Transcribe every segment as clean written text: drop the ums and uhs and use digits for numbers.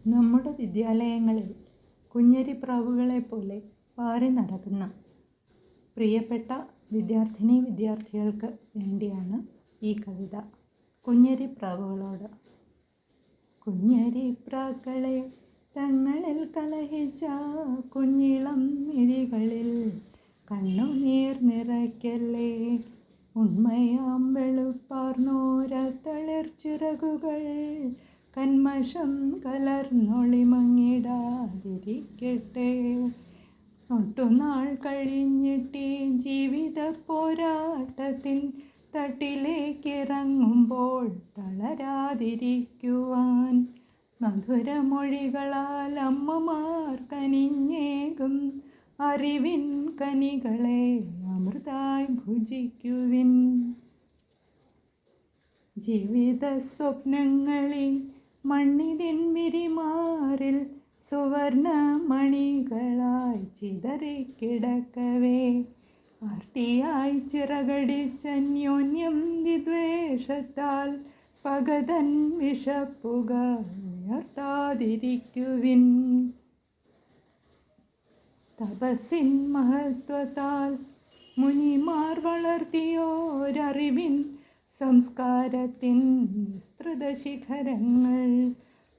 നമ്മുടെ വിദ്യാലയങ്ങളിൽ കുഞ്ഞരിപ്രാവുകളെപ്പോലെ പാറി നടക്കുന്ന പ്രിയപ്പെട്ട വിദ്യാർത്ഥികൾക്ക് വേണ്ടിയാണ് ഈ കവിത. കുഞ്ഞരിപ്രാവുകളോട്. കുഞ്ഞരിപ്രാക്കളെ തങ്ങളിൽ കലഹിച്ച കുഞ്ഞിളം മിഴികളിൽ കണ്ണുനീർ നിറയ്ക്കല്ലേ. ഉണ്മയാം വെളുപ്പാർന്നോര തളിർച്ചിറകുകൾ കന്മഷം കലർന്നൊളിമങ്ങിടാതിരിക്കട്ടെ. ഒട്ടുനാൾ കഴിഞ്ഞിട്ട് ജീവിത പോരാട്ടത്തിൻ തട്ടിലേക്കിറങ്ങുമ്പോൾ തളരാതിരിക്കുവാൻ മധുരമൊഴികളാൽ അമ്മമാർ കനിഞ്ഞേകും അറിവിൻ കനികളെ അമൃതായി ഭുജിക്കുവിൻ. ജീവിത സ്വപ്നങ്ങളിൽ മണ്ണിതിൻ വിരിമാറിൽ സുവർണ മണികളായി ചിതറിക്കിടക്കവേ ആർത്തിയായി ചിറകടിച്ചന്യോന്യം വിദ്വേഷത്താൽ പകതൻ വിഷപ്പുക ഉയർത്താതിരിക്കുവിൻ. തപസ്സിൻ മഹത്വത്താൽ മുനിമാർ വളർത്തിയോരറിവിൻ സംസ്കാരത്തിൻ വിസ്തൃത ശിഖരങ്ങൾ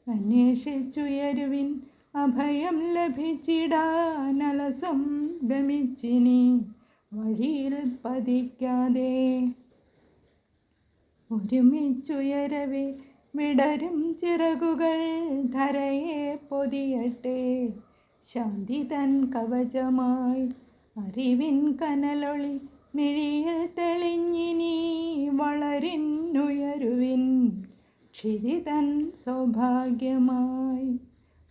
അന്വേഷിച്ചുയരുവിൻ. അഭയം ലഭിച്ചിടാനലസം ഗമിച്ചിനി വഴിയിൽ പതിക്കാതെ. ഒരുമിച്ചുയരവേ വിടരും ചിറകുകൾ ധരയെ പൊതിയട്ടെ. ശാന്തി തൻ കവചമായി അറിവിൻ കനലൊളി മിഴിയിൽ തെളിഞ്ഞിനി വളരിന്നുയരുവിൻ ക്ഷിതിതൻ സൗഭാഗ്യമായി.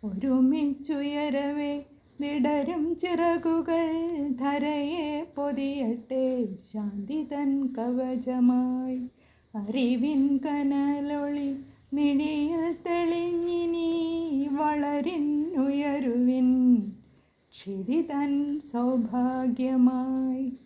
ഒരുമിച്ചുയരവേ വിടരും ചിറകുകൾ ധരയെ പൊതിയട്ടെ. ശാന്തി തൻ കവചമായി അറിവിൻ കനലൊളി മിഴിയിൽ തെളിഞ്ഞിനി വളരിന്നുയരുവിൻ ക്ഷിതിതൻ സൗഭാഗ്യമായി.